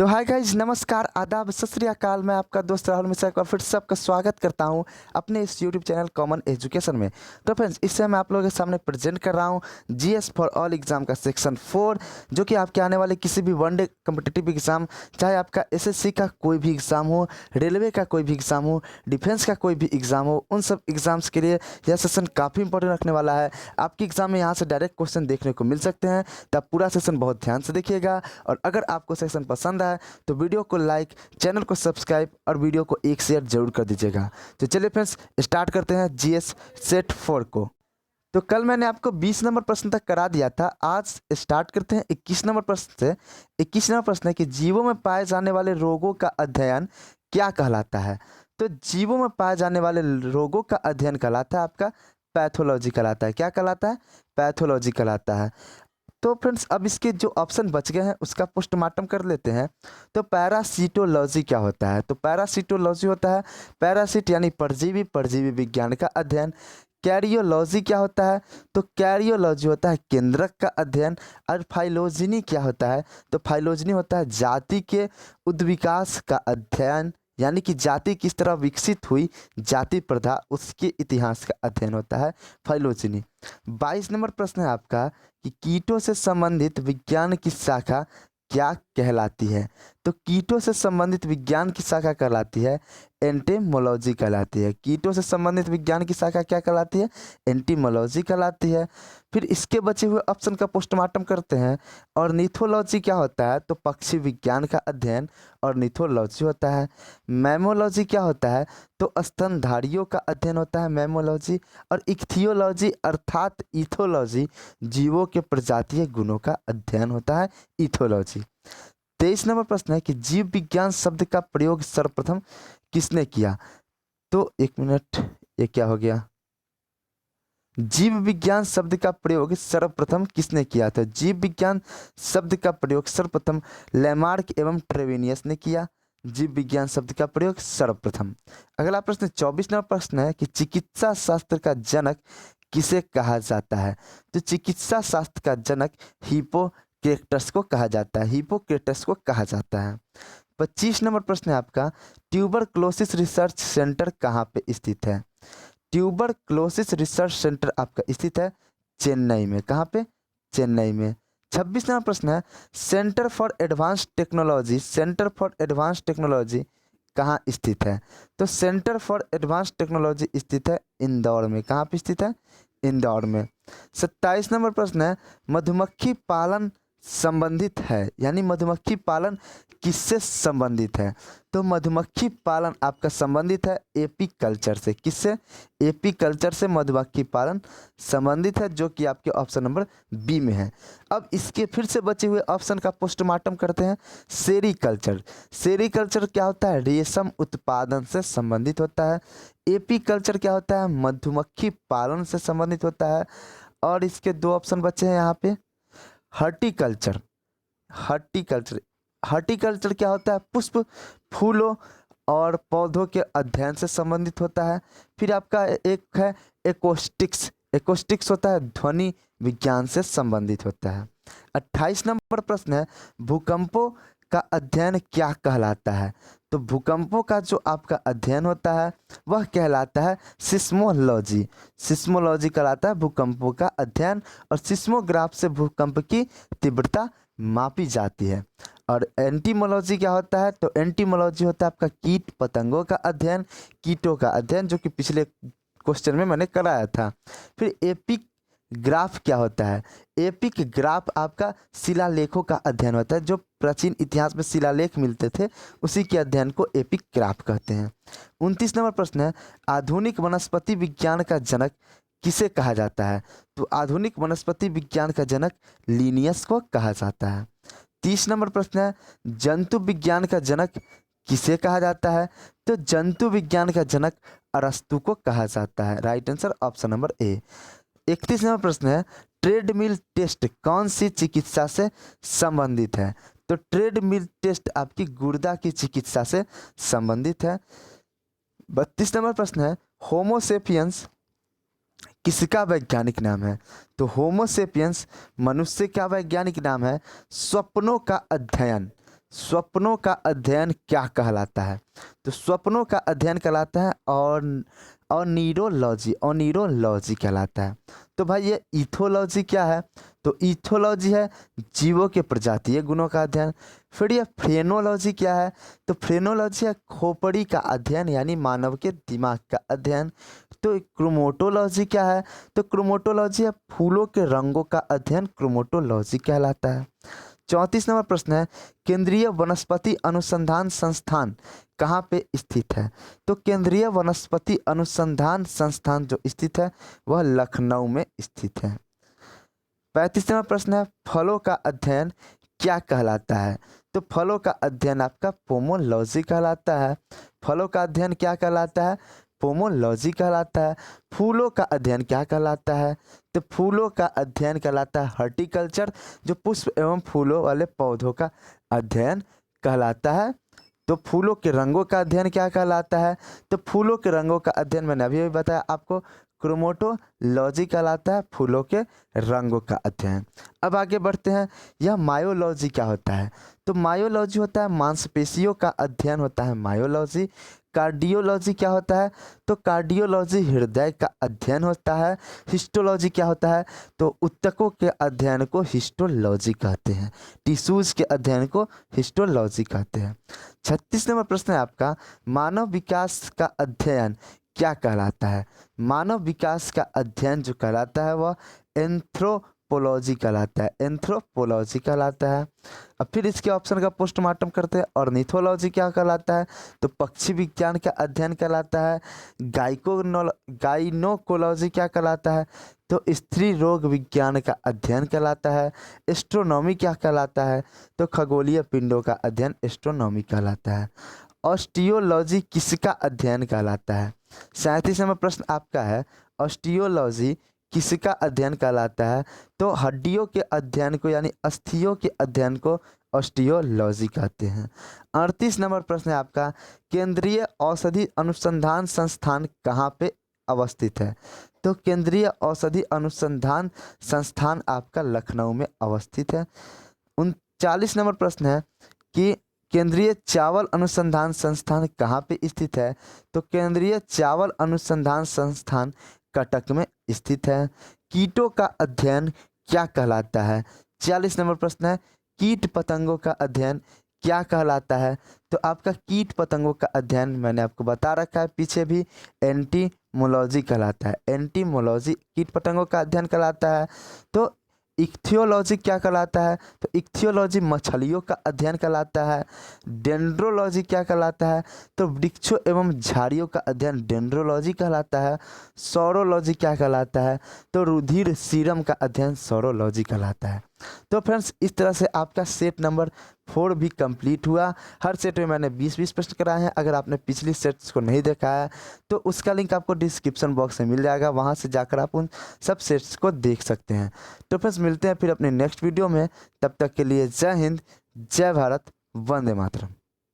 तो hi guys, नमस्कार, आदाब, सत श्री अकाल। मैं आपका दोस्त राहुल मिश्रा एक बार फिर से आपका स्वागत करता हूं अपने इस यूट्यूब चैनल कॉमन एजुकेशन में। तो फ्रेंड्स, इससे मैं आप लोगों के सामने प्रेजेंट कर रहा हूं जीएस फॉर ऑल एग्जाम का सेक्शन 4, जो कि आपके आने वाले किसी भी वनडे कम्पिटिटिव एग्जाम, चाहे आपका एसएससी का कोई भी एग्ज़ाम हो, रेलवे का कोई भी एग्ज़ाम हो, डिफेंस का कोई भी एग्ज़ाम हो, उन सब एग्ज़ाम्स के लिए यह सेशन काफ़ी इंपॉर्टेंट रखने वाला है। आपके एग्ज़ाम में यहाँ से डायरेक्ट क्वेश्चन देखने को मिल सकते हैं, तो आप पूरा सेशन बहुत ध्यान से देखिएगा। और अगर आपको सेशन पसंद आए तो वीडियो को लाइक, चैनल को सब्सक्राइब और वीडियो को एक शेयर जरूर कर दीजिएगा। तो चलिए फ्रेंड्स, स्टार्ट करते हैं जीएस सेट 4 को। तो कल मैंने आपको 20 नंबर प्रश्न तक करा दिया था। आज स्टार्ट करते हैं 21 नंबर प्रश्न से। 21 नंबर प्रश्न है कि जीवों में पाए जाने वाले रोगों का अध्ययन क्या कहलाता है। तो जीवों में पाए जाने वाले रोगों का अध्ययन कहलाता है आपका पैथोलॉजी कहलाता है। क्या कहलाता है? पैथोलॉजी कहलाता है। तो फ्रेंड्स, अब इसके जो ऑप्शन बच गए हैं उसका पोस्टमार्टम कर लेते हैं। तो पैरासीटोलॉजी क्या होता है? तो पैरासीटोलॉजी होता है पैरासीट यानी परजीवी, परजीवी विज्ञान का अध्ययन। कैरियोलॉजी क्या होता है? तो कैरियोलॉजी होता है केंद्रक का अध्ययन। और फाइलोजिनी क्या होता है? तो फाइलोजिनी होता है जाति के उद्विकास का अध्ययन, यानी कि जाति किस तरह विकसित हुई, जाति प्रथा, उसके इतिहास का अध्ययन होता है फाइलोजिनी। 22 नंबर प्रश्न है आपका कि कीटों से संबंधित विज्ञान की शाखा क्या कहलाती है। तो कीटों से संबंधित विज्ञान की शाखा कहलाती है एंटेमोलॉजी कहलाती है। कीटों से संबंधित विज्ञान की शाखा क्या कहलाती है? एंटीमोलॉजी कहलाती है। फिर इसके बचे हुए ऑप्शन का पोस्टमार्टम करते हैं। ऑर्निथोलॉजी क्या होता है? तो पक्षी विज्ञान का अध्ययन ऑर्निथोलॉजी होता है। मैमोलॉजी क्या होता है? तो स्तनधारियों का अध्ययन होता है मैमोलॉजी। और इक्थियोलॉजी अर्थात इथोलॉजी, जीवों के प्रजातीय गुणों का अध्ययन होता है इथोलॉजी। 23 नंबर प्रश्न है कि जीव विज्ञान शब्द का प्रयोग सर्वप्रथम किसने किया। तो एक मिनट, ये क्या हो गया? जीव विज्ञान शब्द का प्रयोग सर्वप्रथम किसने किया था? जीव विज्ञान शब्द का प्रयोग सर्वप्रथम लैमार्क एवं ट्रेवेनियस ने किया। जीव विज्ञान शब्द का प्रयोग सर्वप्रथम। अगला प्रश्न 24 नंबर प्रश्न है कि चिकित्सा शास्त्र का जनक किसे कहा जाता है। तो चिकित्सा शास्त्र का जनक हिप्पोक्रेटस को कहा जाता है। हिप्पोक्रेटस को कहा जाता है। 25 नंबर प्रश्न है आपका, ट्यूबरक्लोसिस रिसर्च सेंटर कहाँ पे स्थित है। ट्यूबरक्लोसिस रिसर्च सेंटर आपका स्थित है चेन्नई में। कहाँ पे? चेन्नई में। 26 नंबर प्रश्न है, centre for advance technology, centre for advance technology कहाँ स्थित है। तो सेंटर फॉर एडवांस टेक्नोलॉजी स्थित है इंदौर में। कहाँ पे स्थित है? इंदौर में। 27 नंबर प्रश्न है, मधुमक्खी पालन संबंधित है, यानी मधुमक्खी पालन किससे संबंधित है। तो मधुमक्खी पालन आपका संबंधित है एपी कल्चर से। किससे? एपी कल्चर से मधुमक्खी पालन संबंधित है, जो कि आपके ऑप्शन नंबर बी में है। अब इसके फिर से बचे हुए ऑप्शन का पोस्टमार्टम करते हैं। सेरीकल्चर, सेरीकल्चर क्या होता है? रेशम उत्पादन से संबंधित होता है। एपी कल्चर क्या होता है? मधुमक्खी पालन से संबंधित होता है। और इसके दो ऑप्शन बचे हैं यहाँ पे। हर्टिकल्चर, हर्टिकल्चर, हर्टिकल्चर क्या होता है? पुष्प, फूलों और पौधों के अध्ययन से संबंधित होता है। फिर आपका एक है एकोस्टिक्स, एकोस्टिक्स होता है ध्वनि विज्ञान से संबंधित होता है। 28 नंबर प्रश्न है, भूकंपों का अध्ययन क्या कहलाता है। तो भूकंपों का जो आपका अध्ययन होता है वह कहलाता है सिस्मोलॉजी। सिस्मोलॉजी कहलाता है भूकंपों का अध्ययन। और सिस्मोग्राफ से भूकंप की तीव्रता मापी जाती है। और एंटीमोलॉजी क्या होता है? तो एंटीमोलॉजी होता है आपका कीट पतंगों का अध्ययन, कीटों का अध्ययन, जो कि पिछले क्वेश्चन में मैंने कराया था। फिर एपिक ग्राफ क्या होता है? एपिक ग्राफ आपका शिलालेखों का अध्ययन होता है। जो प्राचीन इतिहास में शिलालेख मिलते थे उसी के अध्ययन को एपिक ग्राफ कहते हैं। 29 नंबर प्रश्न है, आधुनिक वनस्पति विज्ञान का जनक किसे कहा जाता है। तो आधुनिक वनस्पति विज्ञान का जनक लिनियस को कहा जाता है। 30 नंबर प्रश्न है, जंतु विज्ञान का जनक किसे कहा जाता है। तो जंतु विज्ञान का जनक अरस्तु को कहा जाता है। Right answer option number A. 31 number प्रश्न है, ट्रेडमिल टेस्ट कौन सी चिकित्सा से संबंधित है। तो ट्रेडमिल टेस्ट आपकी गुर्दा की चिकित्सा से संबंधित है। 32 नंबर प्रश्न है, होमोसेपियंस किसका वैज्ञानिक नाम है। तो होमोसेपियंस मनुष्य का वैज्ञानिक नाम है। स्वप्नों का अध्ययन, स्वप्नों का अध्ययन क्या कहलाता है? तो स्वप्नों का अध्ययन कहलाता है और ऑनिरोलॉजी, ऑनिरोलॉजी कहलाता है। तो भाई ये इथोलॉजी क्या है? तो इथोलॉजी है जीवों के प्रजातीय गुणों का अध्ययन। फिर ये फ्रेनोलॉजी क्या है? तो फ्रेनोलॉजी है खोपड़ी का अध्ययन यानी मानव के दिमाग का अध्ययन। तो क्रोमोटोलॉजी क्या है? तो क्रोमोटोलॉजी है फूलों के रंगों का अध्ययन, क्रोमोटोलॉजी कहलाता है। 34 नंबर प्रश्न है केंद्रीय वनस्पति अनुसंधान संस्थान कहाँ पे स्थित है? तो केंद्रीय वनस्पति अनुसंधान संस्थान जो स्थित है वह लखनऊ में स्थित है। 35 नंबर प्रश्न है फलों का अध्ययन क्या कहलाता है? तो फलों का अध्ययन आपका पोमोलॉजी कहलाता है। फलों का अध्ययन क्या कहलाता है? पोमोलॉजी कहलाता है। फूलों का अध्ययन क्या कहलाता है? तो फूलों का अध्ययन कहलाता है हॉर्टिकल्चर, जो पुष्प एवं फूलों वाले पौधों का अध्ययन कहलाता है। तो फूलों के रंगों का अध्ययन क्या कहलाता है? तो फूलों के रंगों का अध्ययन मैंने अभी बताया आपको क्रोमोटोलॉजी कहलाता है, फूलों के रंगों का अध्ययन। अब आगे बढ़ते हैं, यह मायोलॉजी क्या होता है? तो मायोलॉजी होता है मांसपेशियों का अध्ययन होता है मायोलॉजी। कार्डियोलॉजी क्या होता है? तो कार्डियोलॉजी हृदय का अध्ययन होता है। हिस्टोलॉजी क्या होता है? तो ऊतकों के अध्ययन को हिस्टोलॉजी कहते हैं, टिश्यूज के अध्ययन को हिस्टोलॉजी कहते हैं। 36 नंबर प्रश्न है आपका मानव विकास का अध्ययन क्या कहलाता है? मानव विकास का अध्ययन जो कहलाता है वह एंथ्रोपोलॉजी कहलाता है, एंथ्रोपोलॉजी कहलाता है। अब फिर इसके ऑप्शन का पोस्टमार्टम करते हैं। ऑर्निथोलॉजी क्या कहलाता है? तो पक्षी विज्ञान का अध्ययन कहलाता है। गाइनोकोलॉजी क्या कहलाता है? तो स्त्री रोग विज्ञान का अध्ययन कहलाता है। एस्ट्रोनॉमी क्या कहलाता है? तो खगोलीय पिंडों का अध्ययन एस्ट्रोनॉमी कहलाता है। ऑस्टियोलॉजी किसका अध्ययन कहलाता है? 37 नंबर प्रश्न आपका है ऑस्टियोलॉजी किसका अध्ययन कहलाता है? तो हड्डियों के अध्ययन को यानी अस्थियों के अध्ययन को ऑस्टियोलॉजी कहते हैं। 38 नंबर प्रश्न है आपका केंद्रीय औषधि अनुसंधान संस्थान कहाँ पे अवस्थित है? तो केंद्रीय औषधि अनुसंधान संस्थान आपका लखनऊ में अवस्थित है। 39 नंबर प्रश्न है कि केंद्रीय चावल अनुसंधान संस्थान कहाँ पे स्थित है? तो केंद्रीय चावल अनुसंधान संस्थान कटक में स्थित है। कीटों का अध्ययन क्या कहलाता है? 40 नंबर प्रश्न है कीट पतंगों का अध्ययन क्या कहलाता है? तो आपका कीट पतंगों का अध्ययन मैंने आपको बता रखा है पीछे भी, एंटीमोलॉजी कहलाता है, एंटीमोलॉजी कीट पतंगों का अध्ययन कहलाता है। तो इक्थियोलॉजी क्या कहलाता है? तो इक्थियोलॉजी मछलियों का अध्ययन कहलाता है। डेंड्रोलॉजी क्या कहलाता है? तो वृक्षों एवं झाड़ियों का अध्ययन डेंड्रोलॉजी कहलाता है। सौरोलॉजी क्या कहलाता है? तो रुधिर सीरम का अध्ययन सौरोलॉजी कहलाता है। तो फ्रेंड्स इस तरह से आपका सेट नंबर 4 भी कंप्लीट हुआ। हर सेट में मैंने 20-20 प्रश्न कराए हैं। अगर आपने पिछली सेट्स को नहीं देखा है तो उसका लिंक आपको डिस्क्रिप्शन बॉक्स में मिल जाएगा, वहाँ से जाकर आप उन सब सेट्स को देख सकते हैं। तो फ्रेंड्स मिलते हैं फिर अपने नेक्स्ट वीडियो में, तब तक के लिए जय हिंद, जय भारत, वंदे मातरम।